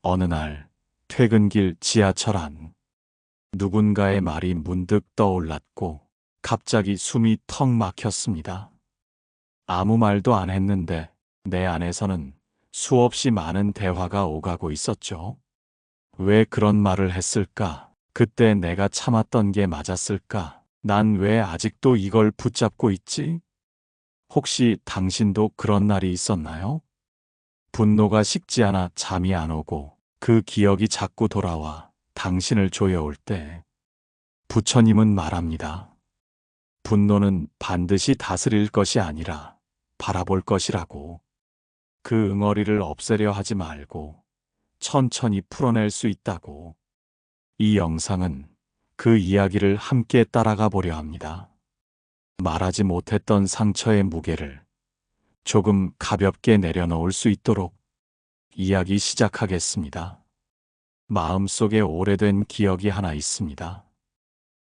어느 날 퇴근길 지하철 안 누군가의 말이 문득 떠올랐고 갑자기 숨이 턱 막혔습니다. 아무 말도 안 했는데 내 안에서는 수없이 많은 대화가 오가고 있었죠. 왜 그런 말을 했을까? 그때 내가 참았던 게 맞았을까? 난 왜 아직도 이걸 붙잡고 있지? 혹시 당신도 그런 날이 있었나요? 분노가 식지 않아 잠이 안 오고 그 기억이 자꾸 돌아와 당신을 조여올 때 부처님은 말합니다. 분노는 반드시 다스릴 것이 아니라 바라볼 것이라고. 그 응어리를 없애려 하지 말고 천천히 풀어낼 수 있다고. 이 영상은 그 이야기를 함께 따라가 보려 합니다. 말하지 못했던 상처의 무게를 조금 가볍게 내려놓을 수 있도록 이야기 시작하겠습니다. 마음속에 오래된 기억이 하나 있습니다.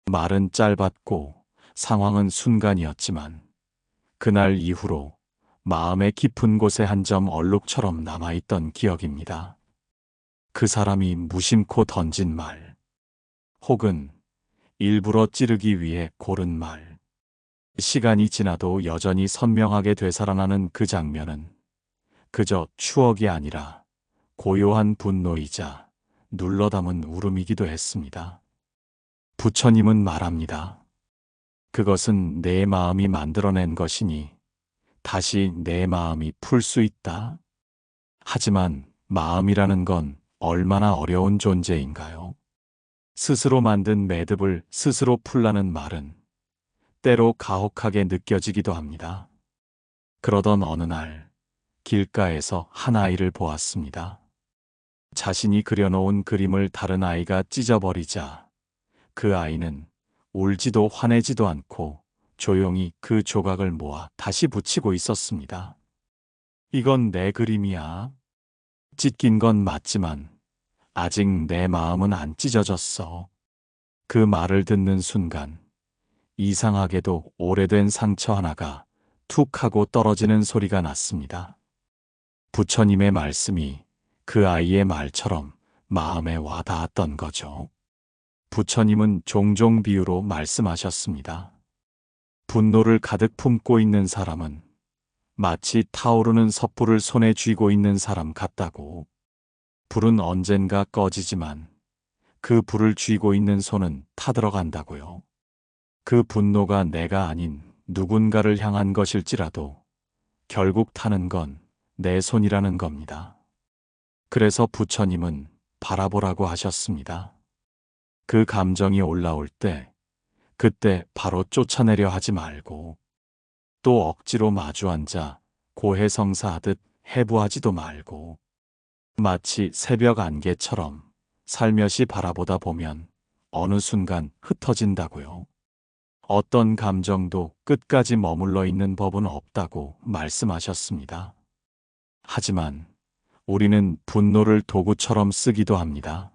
말은 짧았고 상황은 순간이었지만 그날 이후로 마음의 깊은 곳에 한 점 얼룩처럼 남아있던 기억입니다. 그 사람이 무심코 던진 말, 혹은 일부러 찌르기 위해 고른 말. 시간이 지나도 여전히 선명하게 되살아나는 그 장면은 그저 추억이 아니라 고요한 분노이자 눌러담은 울음이기도 했습니다. 부처님은 말합니다. 그것은 내 마음이 만들어낸 것이니 다시 내 마음이 풀 수 있다. 하지만 마음이라는 건 얼마나 어려운 존재인가요? 스스로 만든 매듭을 스스로 풀라는 말은 때로 가혹하게 느껴지기도 합니다. 그러던 어느 날 길가에서 한 아이를 보았습니다. 자신이 그려놓은 그림을 다른 아이가 찢어버리자 그 아이는 울지도 화내지도 않고 조용히 그 조각을 모아 다시 붙이고 있었습니다. 이건 내 그림이야. 찢긴 건 맞지만 아직 내 마음은 안 찢어졌어. 그 말을 듣는 순간 이상하게도 오래된 상처 하나가 툭 하고 떨어지는 소리가 났습니다. 부처님의 말씀이 그 아이의 말처럼 마음에 와 닿았던 거죠. 부처님은 종종 비유로 말씀하셨습니다. 분노를 가득 품고 있는 사람은 마치 타오르는 섣불을 손에 쥐고 있는 사람 같다고. 불은 언젠가 꺼지지만 그 불을 쥐고 있는 손은 타들어간다고요. 그 분노가 내가 아닌 누군가를 향한 것일지라도 결국 타는 건 내 손이라는 겁니다. 그래서 부처님은 바라보라고 하셨습니다. 그 감정이 올라올 때 그때 바로 쫓아내려 하지 말고 또 억지로 마주 앉아 고해성사하듯 해부하지도 말고 마치 새벽 안개처럼 살며시 바라보다 보면 어느 순간 흩어진다고요. 어떤 감정도 끝까지 머물러 있는 법은 없다고 말씀하셨습니다. 하지만 우리는 분노를 도구처럼 쓰기도 합니다.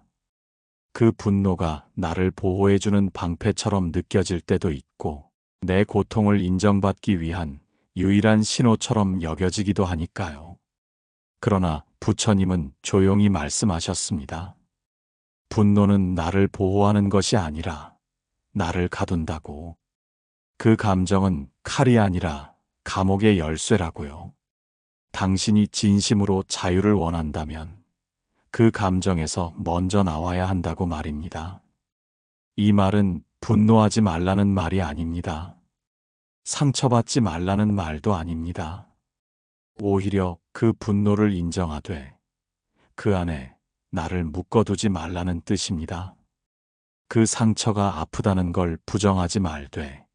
그 분노가 나를 보호해주는 방패처럼 느껴질 때도 있고 내 고통을 인정받기 위한 유일한 신호처럼 여겨지기도 하니까요. 그러나 부처님은 조용히 말씀하셨습니다. 분노는 나를 보호하는 것이 아니라 나를 가둔다고. 그 감정은 칼이 아니라 감옥의 열쇠라고요. 당신이 진심으로 자유를 원한다면 그 감정에서 먼저 나와야 한다고 말입니다. 이 말은 분노하지 말라는 말이 아닙니다. 상처받지 말라는 말도 아닙니다. 오히려 그 분노를 인정하되 그 안에 나를 묶어두지 말라는 뜻입니다. 그 상처가 아프다는 걸 부정하지 말되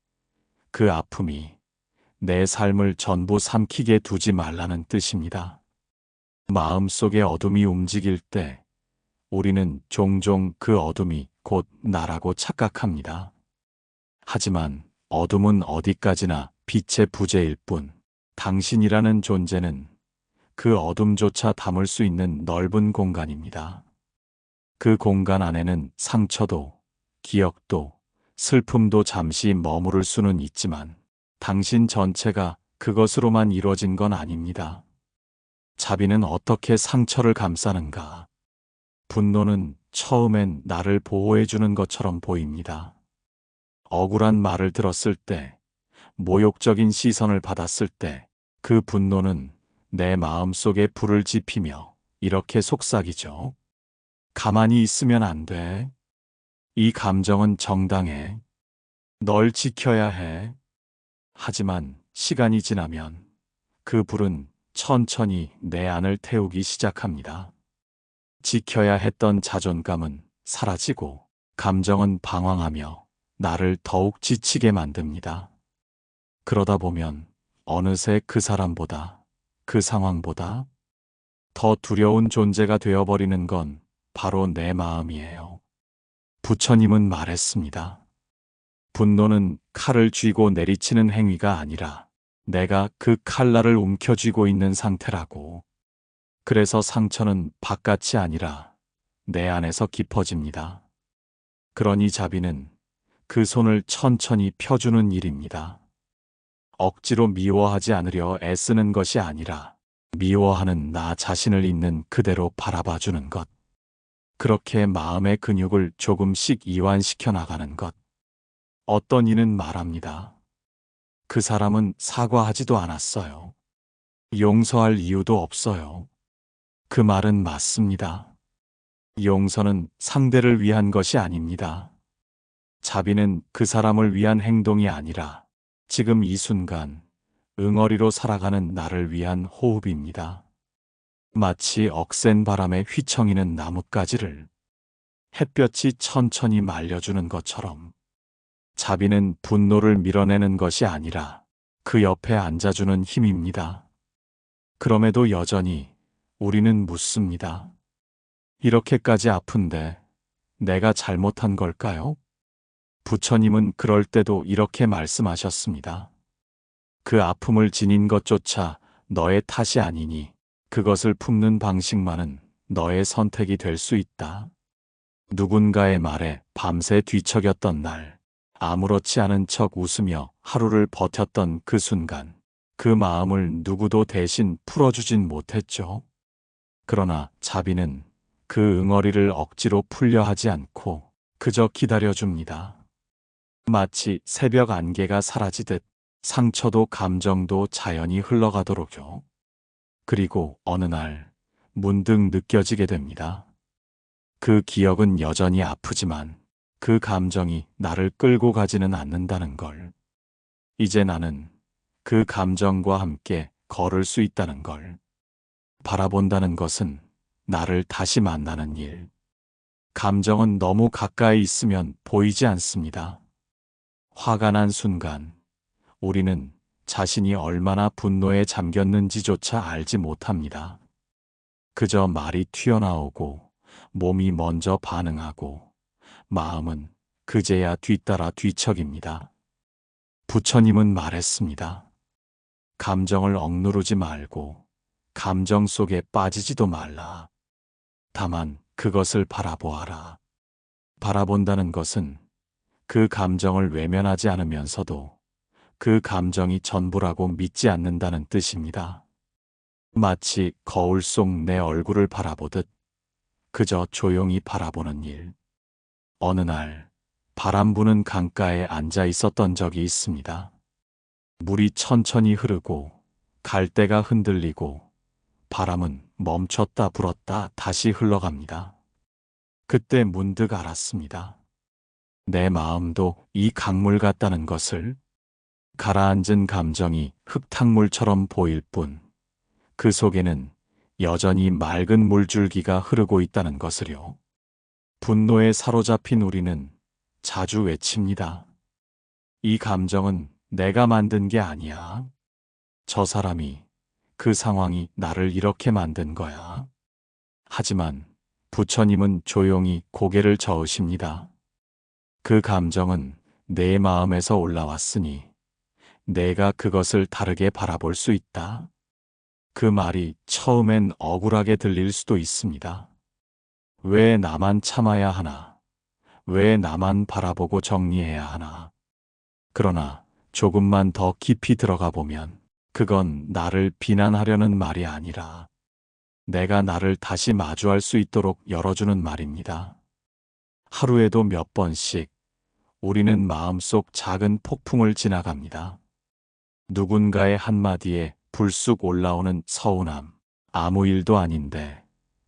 그 아픔이 내 삶을 전부 삼키게 두지 말라는 뜻입니다. 마음속의 어둠이 움직일 때 우리는 종종 그 어둠이 곧 나라고 착각합니다. 하지만 어둠은 어디까지나 빛의 부재일 뿐 당신이라는 존재는 그 어둠조차 담을 수 있는 넓은 공간입니다. 그 공간 안에는 상처도 기억도 슬픔도 잠시 머무를 수는 있지만 당신 전체가 그것으로만 이루어진 건 아닙니다. 자비는 어떻게 상처를 감싸는가? 분노는 처음엔 나를 보호해주는 것처럼 보입니다. 억울한 말을 들었을 때, 모욕적인 시선을 받았을 때, 그 분노는 내 마음속에 불을 지피며 이렇게 속삭이죠. 가만히 있으면 안 돼. 이 감정은 정당해. 널 지켜야 해. 하지만 시간이 지나면 그 불은 천천히 내 안을 태우기 시작합니다. 지켜야 했던 자존감은 사라지고 감정은 방황하며 나를 더욱 지치게 만듭니다. 그러다 보면 어느새 그 사람보다, 그 상황보다 더 두려운 존재가 되어버리는 건 바로 내 마음이에요. 부처님은 말했습니다. 분노는 칼을 쥐고 내리치는 행위가 아니라 내가 그 칼날을 움켜쥐고 있는 상태라고. 그래서 상처는 바깥이 아니라 내 안에서 깊어집니다. 그러니 자비는 그 손을 천천히 펴주는 일입니다. 억지로 미워하지 않으려 애쓰는 것이 아니라 미워하는 나 자신을 있는 그대로 바라봐주는 것. 그렇게 마음의 근육을 조금씩 이완시켜 나가는 것. 어떤 이는 말합니다. 그 사람은 사과하지도 않았어요. 용서할 이유도 없어요. 그 말은 맞습니다. 용서는 상대를 위한 것이 아닙니다. 자비는 그 사람을 위한 행동이 아니라 지금 이 순간 응어리로 살아가는 나를 위한 호흡입니다. 마치 억센 바람에 휘청이는 나뭇가지를 햇볕이 천천히 말려주는 것처럼 자비는 분노를 밀어내는 것이 아니라 그 옆에 앉아주는 힘입니다. 그럼에도 여전히 우리는 묻습니다. 이렇게까지 아픈데 내가 잘못한 걸까요? 부처님은 그럴 때도 이렇게 말씀하셨습니다. 그 아픔을 지닌 것조차 너의 탓이 아니니 그것을 품는 방식만은 너의 선택이 될 수 있다. 누군가의 말에 밤새 뒤척였던 날, 아무렇지 않은 척 웃으며 하루를 버텼던 그 순간, 그 마음을 누구도 대신 풀어주진 못했죠. 그러나 자비는 그 응어리를 억지로 풀려 하지 않고 그저 기다려줍니다. 마치 새벽 안개가 사라지듯 상처도 감정도 자연히 흘러가도록요. 그리고 어느 날 문득 느껴지게 됩니다. 그 기억은 여전히 아프지만 그 감정이 나를 끌고 가지는 않는다는 걸. 이제 나는 그 감정과 함께 걸을 수 있다는 걸. 바라본다는 것은 나를 다시 만나는 일. 감정은 너무 가까이 있으면 보이지 않습니다. 화가 난 순간 우리는 자신이 얼마나 분노에 잠겼는지조차 알지 못합니다. 그저 말이 튀어나오고 몸이 먼저 반응하고 마음은 그제야 뒤따라 뒤척입니다. 부처님은 말했습니다. 감정을 억누르지 말고 감정 속에 빠지지도 말라. 다만 그것을 바라보아라. 바라본다는 것은 그 감정을 외면하지 않으면서도 그 감정이 전부라고 믿지 않는다는 뜻입니다. 마치 거울 속 내 얼굴을 바라보듯 그저 조용히 바라보는 일. 어느 날 바람 부는 강가에 앉아 있었던 적이 있습니다. 물이 천천히 흐르고 갈대가 흔들리고 바람은 멈췄다 불었다 다시 흘러갑니다. 그때 문득 알았습니다. 내 마음도 이 강물 같다는 것을. 가라앉은 감정이 흙탕물처럼 보일 뿐 그 속에는 여전히 맑은 물줄기가 흐르고 있다는 것을요. 분노에 사로잡힌 우리는 자주 외칩니다. 이 감정은 내가 만든 게 아니야. 저 사람이, 그 상황이 나를 이렇게 만든 거야. 하지만 부처님은 조용히 고개를 저으십니다. 그 감정은 내 마음에서 올라왔으니 내가 그것을 다르게 바라볼 수 있다. 그 말이 처음엔 억울하게 들릴 수도 있습니다. 왜 나만 참아야 하나? 왜 나만 바라보고 정리해야 하나? 그러나 조금만 더 깊이 들어가 보면 그건 나를 비난하려는 말이 아니라 내가 나를 다시 마주할 수 있도록 열어주는 말입니다. 하루에도 몇 번씩 우리는 마음속 작은 폭풍을 지나갑니다. 누군가의 한마디에 불쑥 올라오는 서운함, 아무 일도 아닌데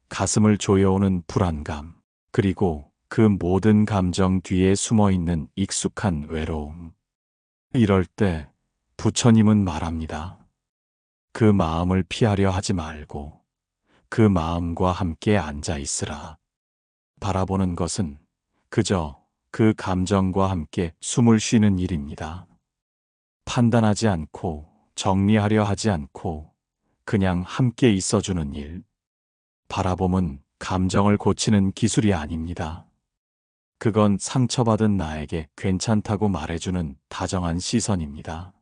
가슴을 조여오는 불안감, 그리고 그 모든 감정 뒤에 숨어 있는 익숙한 외로움. 이럴 때 부처님은 말합니다. 그 마음을 피하려 하지 말고 그 마음과 함께 앉아 있으라. 바라보는 것은 그저 그 감정과 함께 숨을 쉬는 일입니다. 판단하지 않고 정리하려 하지 않고 그냥 함께 있어주는 일. 바라봄은 감정을 고치는 기술이 아닙니다. 그건 상처받은 나에게 괜찮다고 말해주는 다정한 시선입니다.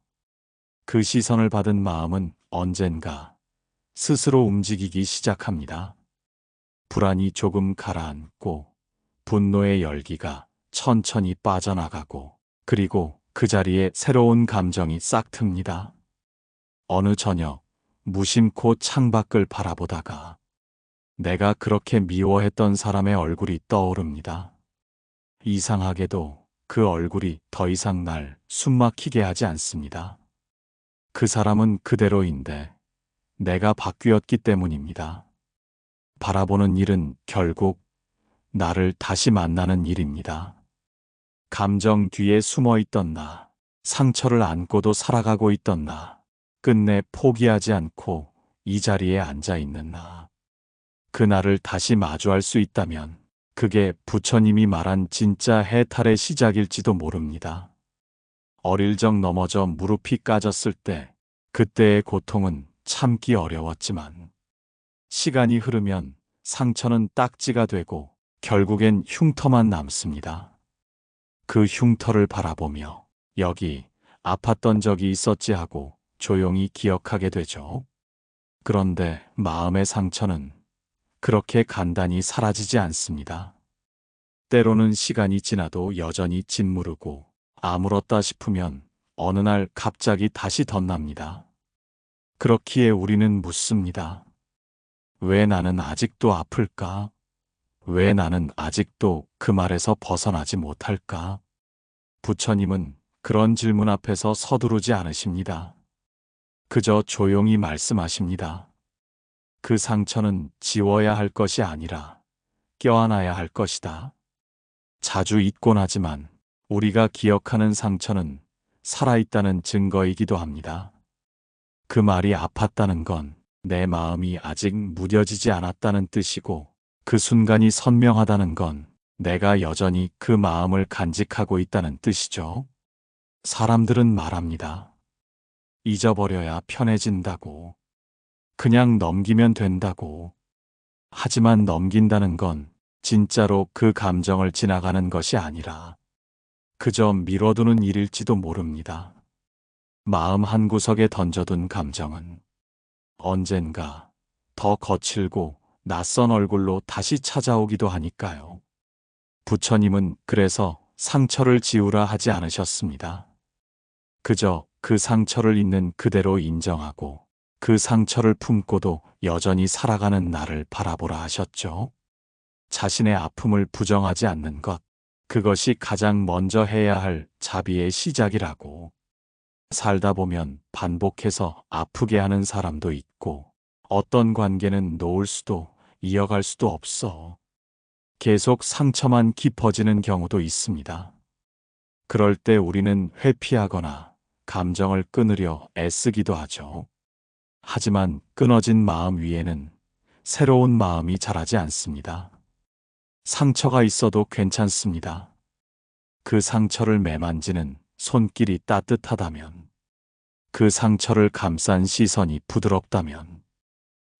그 시선을 받은 마음은 언젠가 스스로 움직이기 시작합니다. 불안이 조금 가라앉고 분노의 열기가 천천히 빠져나가고 그리고 그 자리에 새로운 감정이 싹 틉니다. 어느 저녁 무심코 창밖을 바라보다가 내가 그렇게 미워했던 사람의 얼굴이 떠오릅니다. 이상하게도 그 얼굴이 더 이상 날 숨막히게 하지 않습니다. 그 사람은 그대로인데 내가 바뀌었기 때문입니다. 바라보는 일은 결국 나를 다시 만나는 일입니다. 감정 뒤에 숨어 있던 나, 상처를 안고도 살아가고 있던 나, 끝내 포기하지 않고 이 자리에 앉아 있는 나. 그 나를 다시 마주할 수 있다면 그게 부처님이 말한 진짜 해탈의 시작일지도 모릅니다. 어릴 적 넘어져 무릎이 까졌을 때 그때의 고통은 참기 어려웠지만 시간이 흐르면 상처는 딱지가 되고 결국엔 흉터만 남습니다. 그 흉터를 바라보며 여기 아팠던 적이 있었지 하고 조용히 기억하게 되죠. 그런데 마음의 상처는 그렇게 간단히 사라지지 않습니다. 때로는 시간이 지나도 여전히 짓무르고 아물었다 싶으면 어느 날 갑자기 다시 덧납니다. 그렇기에 우리는 묻습니다. 왜 나는 아직도 아플까? 왜 나는 아직도 그 말에서 벗어나지 못할까? 부처님은 그런 질문 앞에서 서두르지 않으십니다. 그저 조용히 말씀하십니다. 그 상처는 지워야 할 것이 아니라 껴안아야 할 것이다. 자주 잊곤 하지만 우리가 기억하는 상처는 살아있다는 증거이기도 합니다. 그 말이 아팠다는 건 내 마음이 아직 무뎌지지 않았다는 뜻이고 그 순간이 선명하다는 건 내가 여전히 그 마음을 간직하고 있다는 뜻이죠. 사람들은 말합니다. 잊어버려야 편해진다고. 그냥 넘기면 된다고. 하지만 넘긴다는 건 진짜로 그 감정을 지나가는 것이 아니라 그저 미뤄두는 일일지도 모릅니다. 마음 한구석에 던져둔 감정은 언젠가 더 거칠고 낯선 얼굴로 다시 찾아오기도 하니까요. 부처님은 그래서 상처를 지우라 하지 않으셨습니다. 그저 그 상처를 있는 그대로 인정하고 그 상처를 품고도 여전히 살아가는 나를 바라보라 하셨죠. 자신의 아픔을 부정하지 않는 것, 그것이 가장 먼저 해야 할 자비의 시작이라고. 살다 보면 반복해서 아프게 하는 사람도 있고 어떤 관계는 놓을 수도 이어갈 수도 없어. 계속 상처만 깊어지는 경우도 있습니다. 그럴 때 우리는 회피하거나 감정을 끊으려 애쓰기도 하죠. 하지만 끊어진 마음 위에는 새로운 마음이 자라지 않습니다. 상처가 있어도 괜찮습니다. 그 상처를 매만지는 손길이 따뜻하다면, 그 상처를 감싼 시선이 부드럽다면,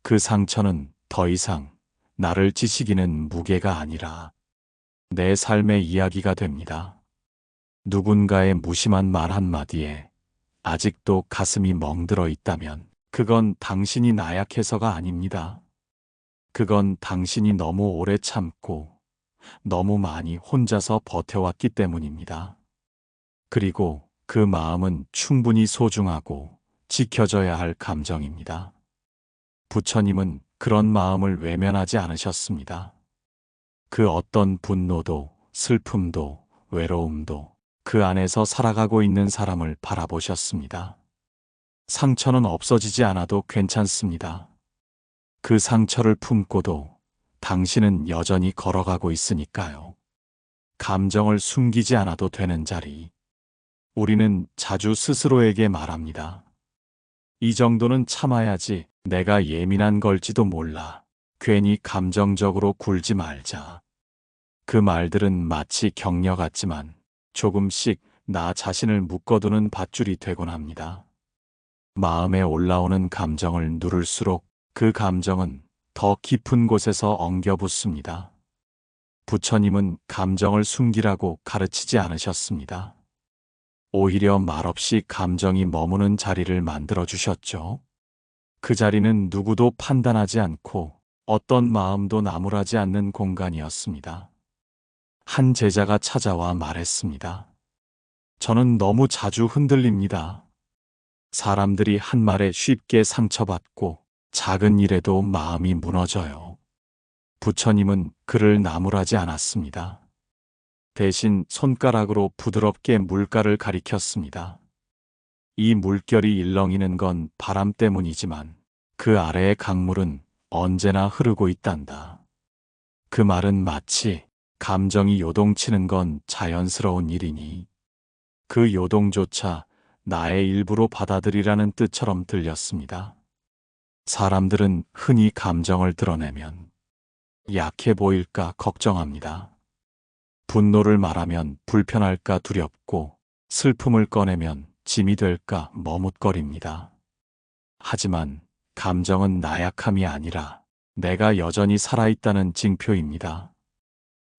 그 상처는 더 이상 나를 지시기는 무게가 아니라 내 삶의 이야기가 됩니다. 누군가의 무심한 말 한마디에 아직도 가슴이 멍들어 있다면 그건 당신이 나약해서가 아닙니다. 그건 당신이 너무 오래 참고 너무 많이 혼자서 버텨왔기 때문입니다. 그리고 그 마음은 충분히 소중하고 지켜져야 할 감정입니다. 부처님은 그런 마음을 외면하지 않으셨습니다. 그 어떤 분노도, 슬픔도, 외로움도 그 안에서 살아가고 있는 사람을 바라보셨습니다. 상처는 없어지지 않아도 괜찮습니다. 그 상처를 품고도 당신은 여전히 걸어가고 있으니까요. 감정을 숨기지 않아도 되는 자리. 우리는 자주 스스로에게 말합니다. 이 정도는 참아야지. 내가 예민한 걸지도 몰라. 괜히 감정적으로 굴지 말자. 그 말들은 마치 격려 같지만 조금씩 나 자신을 묶어두는 밧줄이 되곤 합니다. 마음에 올라오는 감정을 누를수록 그 감정은 더 깊은 곳에서 엉겨붙습니다. 부처님은 감정을 숨기라고 가르치지 않으셨습니다. 오히려 말없이 감정이 머무는 자리를 만들어 주셨죠. 그 자리는 누구도 판단하지 않고 어떤 마음도 나무라지 않는 공간이었습니다. 한 제자가 찾아와 말했습니다. 저는 너무 자주 흔들립니다. 사람들이 한 말에 쉽게 상처받고 작은 일에도 마음이 무너져요. 부처님은 그를 나무라지 않았습니다. 대신 손가락으로 부드럽게 물가를 가리켰습니다. 이 물결이 일렁이는 건 바람 때문이지만 그 아래의 강물은 언제나 흐르고 있단다. 그 말은 마치 감정이 요동치는 건 자연스러운 일이니 그 요동조차 나의 일부로 받아들이라는 뜻처럼 들렸습니다. 사람들은 흔히 감정을 드러내면 약해 보일까 걱정합니다. 분노를 말하면 불편할까 두렵고 슬픔을 꺼내면 짐이 될까 머뭇거립니다. 하지만 감정은 나약함이 아니라 내가 여전히 살아있다는 징표입니다.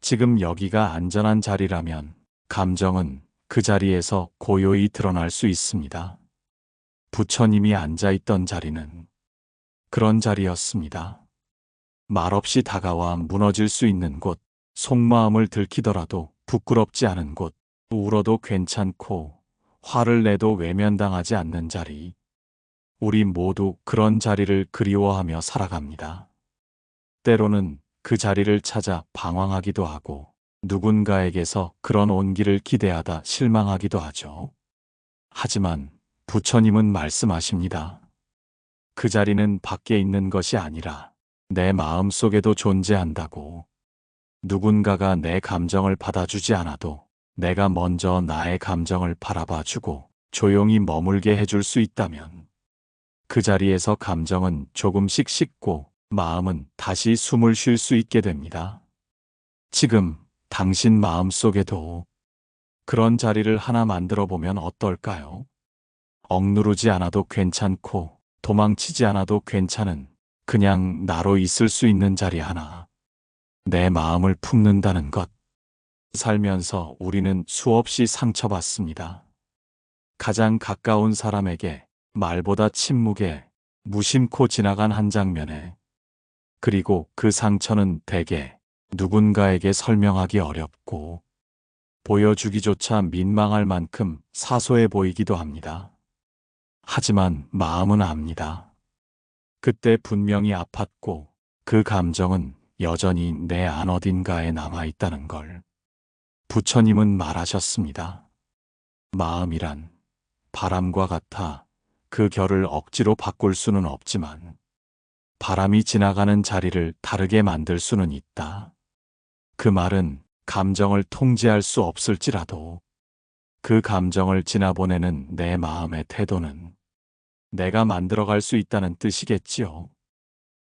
지금 여기가 안전한 자리라면 감정은 그 자리에서 고요히 드러날 수 있습니다. 부처님이 앉아있던 자리는 그런 자리였습니다. 말없이 다가와 무너질 수 있는 곳, 속마음을 들키더라도 부끄럽지 않은 곳, 울어도 괜찮고 화를 내도 외면당하지 않는 자리. 우리 모두 그런 자리를 그리워하며 살아갑니다. 때로는 그 자리를 찾아 방황하기도 하고 누군가에게서 그런 온기를 기대하다 실망하기도 하죠. 하지만 부처님은 말씀하십니다. 그 자리는 밖에 있는 것이 아니라 내 마음 속에도 존재한다고. 누군가가 내 감정을 받아주지 않아도 내가 먼저 나의 감정을 바라봐주고 조용히 머물게 해줄 수 있다면 그 자리에서 감정은 조금씩 식고 마음은 다시 숨을 쉴 수 있게 됩니다. 지금 당신 마음 속에도 그런 자리를 하나 만들어 보면 어떨까요? 억누르지 않아도 괜찮고 도망치지 않아도 괜찮은 그냥 나로 있을 수 있는 자리 하나. 내 마음을 품는다는 것. 살면서 우리는 수없이 상처받습니다. 가장 가까운 사람에게, 말보다 침묵에, 무심코 지나간 한 장면에. 그리고 그 상처는 대개 누군가에게 설명하기 어렵고 보여주기조차 민망할 만큼 사소해 보이기도 합니다. 하지만 마음은 압니다. 그때 분명히 아팠고 그 감정은 여전히 내 안 어딘가에 남아있다는 걸. 부처님은 말하셨습니다. 마음이란 바람과 같아 그 결을 억지로 바꿀 수는 없지만 바람이 지나가는 자리를 다르게 만들 수는 있다. 그 말은 감정을 통제할 수 없을지라도 그 감정을 지나보내는 내 마음의 태도는 내가 만들어갈 수 있다는 뜻이겠지요.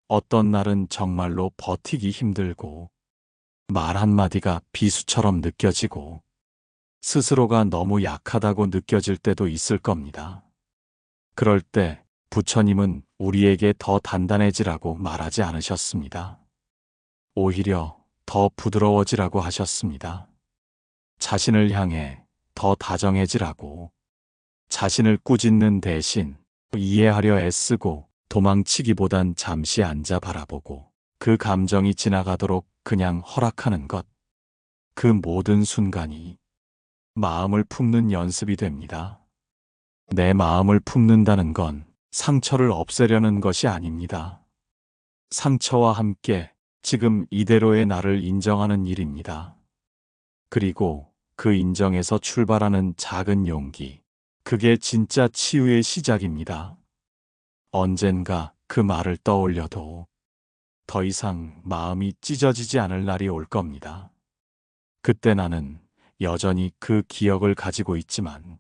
어떤 날은 정말로 버티기 힘들고 말 한마디가 비수처럼 느껴지고 스스로가 너무 약하다고 느껴질 때도 있을 겁니다. 그럴 때 부처님은 우리에게 더 단단해지라고 말하지 않으셨습니다. 오히려 더 부드러워지라고 하셨습니다. 자신을 향해 더 다정해지라고. 자신을 꾸짖는 대신 이해하려 애쓰고 도망치기보단 잠시 앉아 바라보고 그 감정이 지나가도록 그냥 허락하는 것. 그 모든 순간이 마음을 품는 연습이 됩니다. 내 마음을 품는다는 건 상처를 없애려는 것이 아닙니다. 상처와 함께 지금 이대로의 나를 인정하는 일입니다. 그리고 그 인정에서 출발하는 작은 용기, 그게 진짜 치유의 시작입니다. 언젠가 그 말을 떠올려도 더 이상 마음이 찢어지지 않을 날이 올 겁니다. 그때 나는 여전히 그 기억을 가지고 있지만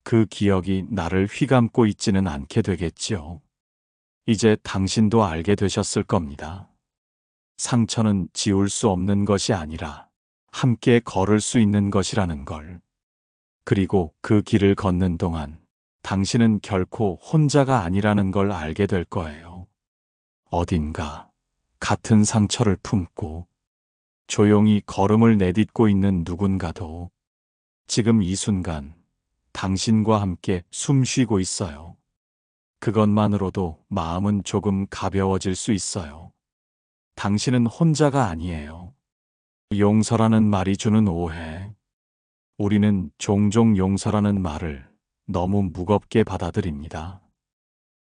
그 기억이 나를 휘감고 있지는 않게 되겠지요. 이제 당신도 알게 되셨을 겁니다. 상처는 지울 수 없는 것이 아니라 함께 걸을 수 있는 것이라는 걸. 그리고 그 길을 걷는 동안 당신은 결코 혼자가 아니라는 걸 알게 될 거예요. 어딘가 같은 상처를 품고 조용히 걸음을 내딛고 있는 누군가도 지금 이 순간 당신과 함께 숨 쉬고 있어요. 그것만으로도 마음은 조금 가벼워질 수 있어요. 당신은 혼자가 아니에요. 용서라는 말이 주는 오해. 우리는 종종 용서라는 말을 너무 무겁게 받아들입니다.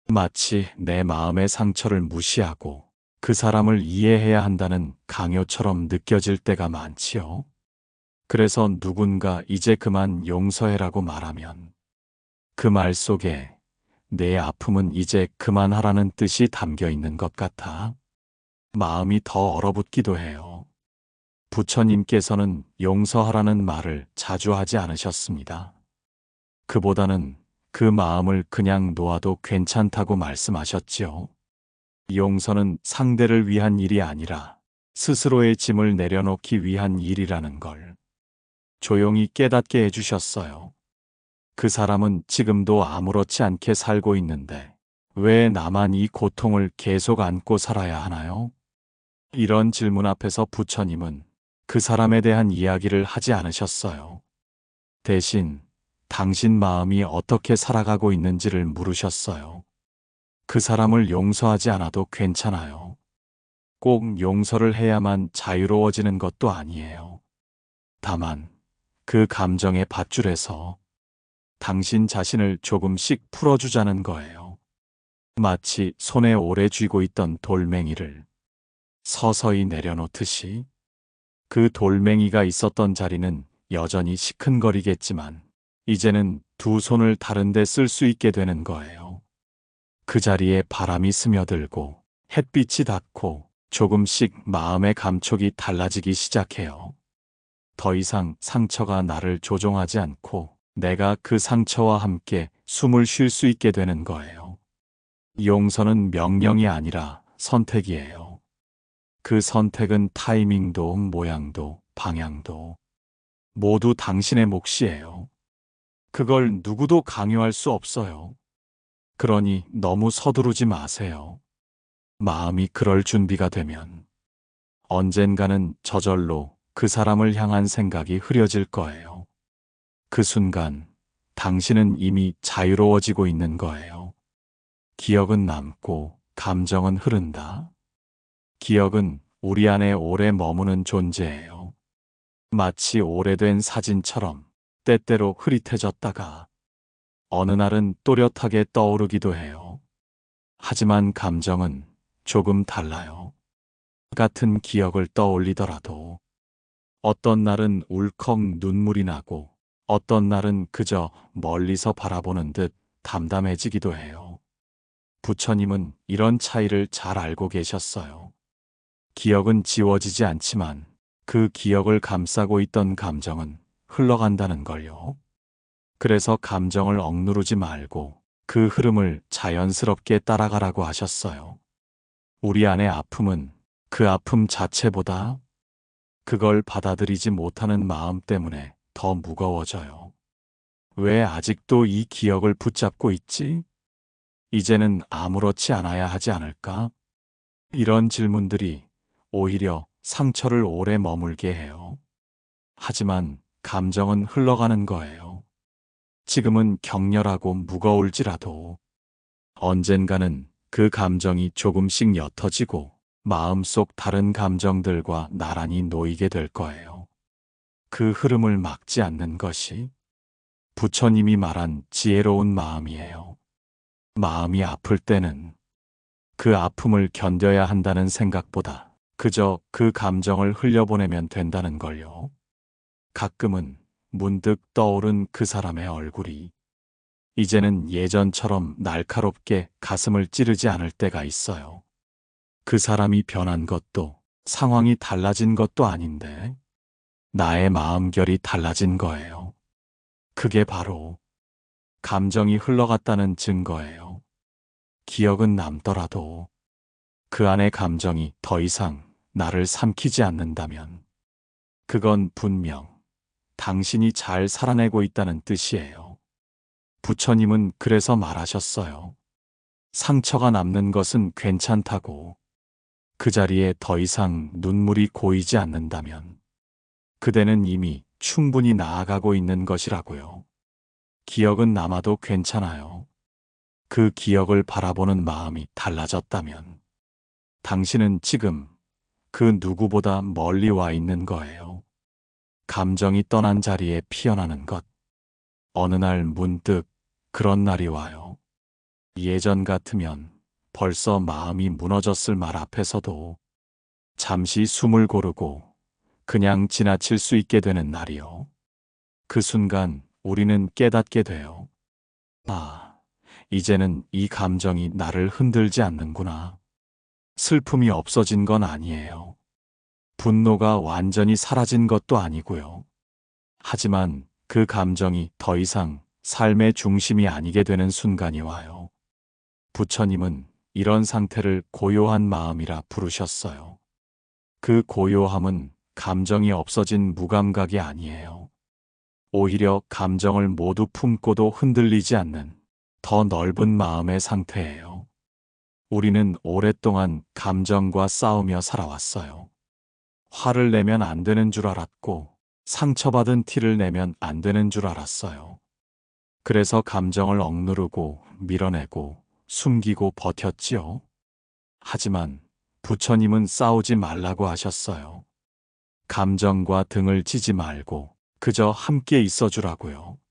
마치 내 마음의 상처를 무시하고 그 사람을 이해해야 한다는 강요처럼 느껴질 때가 많지요. 그래서 누군가 이제 그만 용서해라고 말하면 그 말 속에 내 아픔은 이제 그만하라는 뜻이 담겨 있는 것 같아 마음이 더 얼어붙기도 해요. 부처님께서는 용서하라는 말을 자주 하지 않으셨습니다. 그보다는 그 마음을 그냥 놓아도 괜찮다고 말씀하셨지요. 용서는 상대를 위한 일이 아니라 스스로의 짐을 내려놓기 위한 일이라는 걸 조용히 깨닫게 해주셨어요. 그 사람은 지금도 아무렇지 않게 살고 있는데 왜 나만 이 고통을 계속 안고 살아야 하나요? 이런 질문 앞에서 부처님은 그 사람에 대한 이야기를 하지 않으셨어요. 대신 당신 마음이 어떻게 살아가고 있는지를 물으셨어요. 그 사람을 용서하지 않아도 괜찮아요. 꼭 용서를 해야만 자유로워지는 것도 아니에요. 다만 그 감정의 밧줄에서 당신 자신을 조금씩 풀어주자는 거예요. 마치 손에 오래 쥐고 있던 돌멩이를 서서히 내려놓듯이 그 돌멩이가 있었던 자리는 여전히 시큰거리겠지만 이제는 두 손을 다른 데 쓸 수 있게 되는 거예요. 그 자리에 바람이 스며들고 햇빛이 닿고 조금씩 마음의 감촉이 달라지기 시작해요. 더 이상 상처가 나를 조종하지 않고 내가 그 상처와 함께 숨을 쉴 수 있게 되는 거예요. 용서는 명령이 아니라 선택이에요. 그 선택은 타이밍도 모양도 방향도 모두 당신의 몫이에요. 그걸 누구도 강요할 수 없어요. 그러니 너무 서두르지 마세요. 마음이 그럴 준비가 되면 언젠가는 저절로 그 사람을 향한 생각이 흐려질 거예요. 그 순간 당신은 이미 자유로워지고 있는 거예요. 기억은 남고 감정은 흐른다. 기억은 우리 안에 오래 머무는 존재예요. 마치 오래된 사진처럼 때때로 흐릿해졌다가 어느 날은 또렷하게 떠오르기도 해요. 하지만 감정은 조금 달라요. 같은 기억을 떠올리더라도 어떤 날은 울컥 눈물이 나고 어떤 날은 그저 멀리서 바라보는 듯 담담해지기도 해요. 부처님은 이런 차이를 잘 알고 계셨어요. 기억은 지워지지 않지만 그 기억을 감싸고 있던 감정은 흘러간다는 걸요. 그래서 감정을 억누르지 말고 그 흐름을 자연스럽게 따라가라고 하셨어요. 우리 안의 아픔은 그 아픔 자체보다 그걸 받아들이지 못하는 마음 때문에 더 무거워져요. 왜 아직도 이 기억을 붙잡고 있지? 이제는 아무렇지 않아야 하지 않을까? 이런 질문들이 오히려 상처를 오래 머물게 해요. 하지만 감정은 흘러가는 거예요. 지금은 격렬하고 무거울지라도 언젠가는 그 감정이 조금씩 옅어지고 마음속 다른 감정들과 나란히 놓이게 될 거예요. 그 흐름을 막지 않는 것이 부처님이 말한 지혜로운 마음이에요. 마음이 아플 때는 그 아픔을 견뎌야 한다는 생각보다 그저 그 감정을 흘려보내면 된다는 걸요. 가끔은 문득 떠오른 그 사람의 얼굴이 이제는 예전처럼 날카롭게 가슴을 찌르지 않을 때가 있어요. 그 사람이 변한 것도 상황이 달라진 것도 아닌데 나의 마음결이 달라진 거예요. 그게 바로 감정이 흘러갔다는 증거예요. 기억은 남더라도 그 안의 감정이 더 이상 나를 삼키지 않는다면 그건 분명 당신이 잘 살아내고 있다는 뜻이에요. 부처님은 그래서 말하셨어요. 상처가 남는 것은 괜찮다고. 그 자리에 더 이상 눈물이 고이지 않는다면 그대는 이미 충분히 나아가고 있는 것이라고요. 기억은 남아도 괜찮아요. 그 기억을 바라보는 마음이 달라졌다면 당신은 지금 그 누구보다 멀리 와 있는 거예요. 감정이 떠난 자리에 피어나는 것. 어느 날 문득 그런 날이 와요. 예전 같으면 벌써 마음이 무너졌을 말 앞에서도 잠시 숨을 고르고 그냥 지나칠 수 있게 되는 날이요. 그 순간 우리는 깨닫게 돼요. 아, 이제는 이 감정이 나를 흔들지 않는구나. 슬픔이 없어진 건 아니에요. 분노가 완전히 사라진 것도 아니고요. 하지만 그 감정이 더 이상 삶의 중심이 아니게 되는 순간이 와요. 부처님은 이런 상태를 고요한 마음이라 부르셨어요. 그 고요함은 감정이 없어진 무감각이 아니에요. 오히려 감정을 모두 품고도 흔들리지 않는 더 넓은 마음의 상태예요. 우리는 오랫동안 감정과 싸우며 살아왔어요. 화를 내면 안 되는 줄 알았고 상처받은 티를 내면 안 되는 줄 알았어요. 그래서 감정을 억누르고 밀어내고 숨기고 버텼지요. 하지만 부처님은 싸우지 말라고 하셨어요. 감정과 등을 지지 말고 그저 함께 있어주라고요.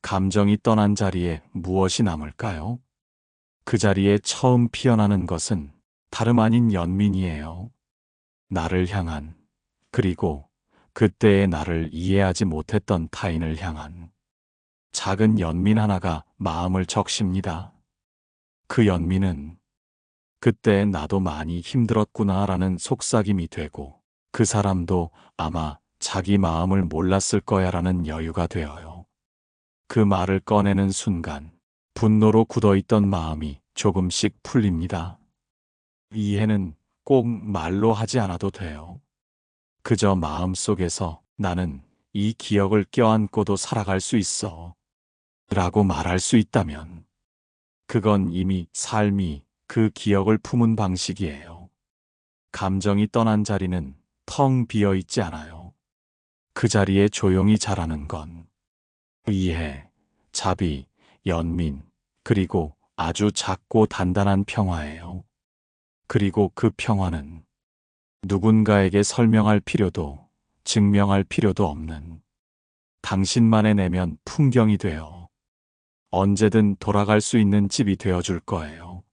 감정이 떠난 자리에 무엇이 남을까요? 그 자리에 처음 피어나는 것은 다름 아닌 연민이에요. 나를 향한, 그리고 그때의 나를 이해하지 못했던 타인을 향한 작은 연민 하나가 마음을 적십니다. 그 연민은 그때 나도 많이 힘들었구나라는 속삭임이 되고 그 사람도 아마 자기 마음을 몰랐을 거야라는 여유가 되어요. 그 말을 꺼내는 순간 분노로 굳어있던 마음이 조금씩 풀립니다. 이해는 꼭 말로 하지 않아도 돼요. 그저 마음속에서 나는 이 기억을 껴안고도 살아갈 수 있어 라고 말할 수 있다면 그건 이미 삶이 그 기억을 품은 방식이에요. 감정이 떠난 자리는 텅 비어 있지 않아요. 그 자리에 조용히 자라는 건 이해, 자비, 연민, 그리고 아주 작고 단단한 평화예요. 그리고 그 평화는 누군가에게 설명할 필요도 증명할 필요도 없는 당신만의 내면 풍경이 되어 언제든 돌아갈 수 있는 집이 되어줄 거예요.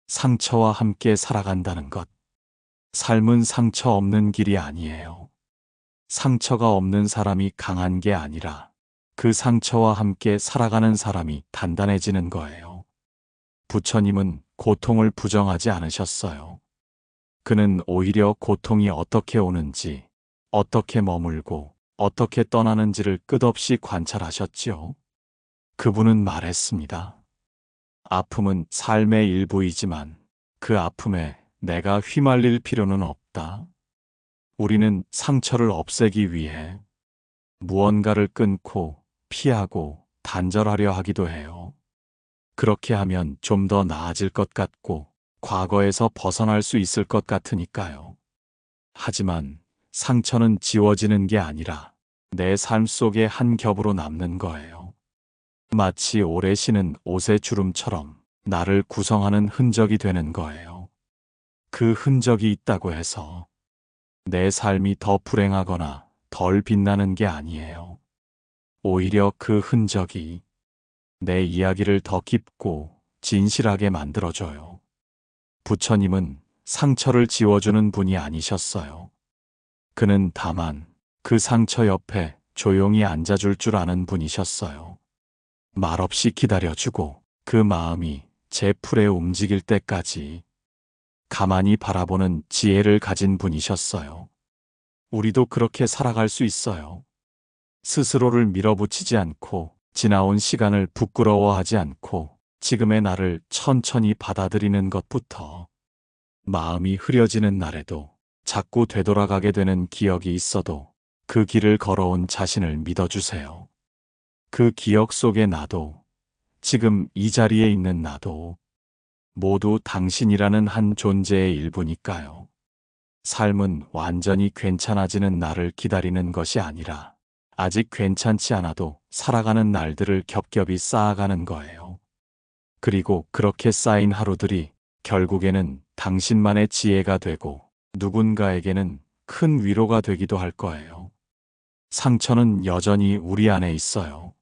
상처와 함께 살아간다는 것. 삶은 상처 없는 길이 아니에요. 상처가 없는 사람이 강한 게 아니라 그 상처와 함께 살아가는 사람이 단단해지는 거예요. 부처님은 고통을 부정하지 않으셨어요. 그는 오히려 고통이 어떻게 오는지, 어떻게 머물고, 어떻게 떠나는지를 끝없이 관찰하셨지요. 그분은 말했습니다. 아픔은 삶의 일부이지만 그 아픔에 내가 휘말릴 필요는 없다. 우리는 상처를 없애기 위해 무언가를 끊고 피하고 단절하려 하기도 해요. 그렇게 하면 좀 더 나아질 것 같고 과거에서 벗어날 수 있을 것 같으니까요. 하지만 상처는 지워지는 게 아니라 내 삶 속의 한 겹으로 남는 거예요. 마치 오래 신은 옷의 주름처럼 나를 구성하는 흔적이 되는 거예요. 그 흔적이 있다고 해서 내 삶이 더 불행하거나 덜 빛나는 게 아니에요. 오히려 그 흔적이 내 이야기를 더 깊고 진실하게 만들어줘요. 부처님은 상처를 지워주는 분이 아니셨어요. 그는 다만 그 상처 옆에 조용히 앉아줄 줄 아는 분이셨어요. 말없이 기다려주고 그 마음이 제 풀에 움직일 때까지 가만히 바라보는 지혜를 가진 분이셨어요. 우리도 그렇게 살아갈 수 있어요. 스스로를 밀어붙이지 않고 지나온 시간을 부끄러워하지 않고 지금의 나를 천천히 받아들이는 것부터 마음이 흐려지는 날에도 자꾸 되돌아가게 되는 기억이 있어도 그 길을 걸어온 자신을 믿어주세요. 그 기억 속의 나도 지금 이 자리에 있는 나도 모두 당신이라는 한 존재의 일부니까요. 삶은 완전히 괜찮아지는 날을 기다리는 것이 아니라 아직 괜찮지 않아도 살아가는 날들을 겹겹이 쌓아가는 거예요. 그리고 그렇게 쌓인 하루들이 결국에는 당신만의 지혜가 되고 누군가에게는 큰 위로가 되기도 할 거예요. 상처는 여전히 우리 안에 있어요.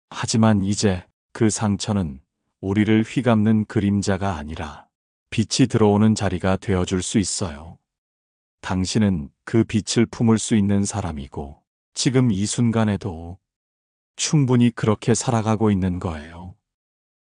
하지만 이제 그 상처는 우리를 휘감는 그림자가 아니라 빛이 들어오는 자리가 되어줄 수 있어요. 당신은 그 빛을 품을 수 있는 사람이고 지금 이 순간에도 충분히 그렇게 살아가고 있는 거예요.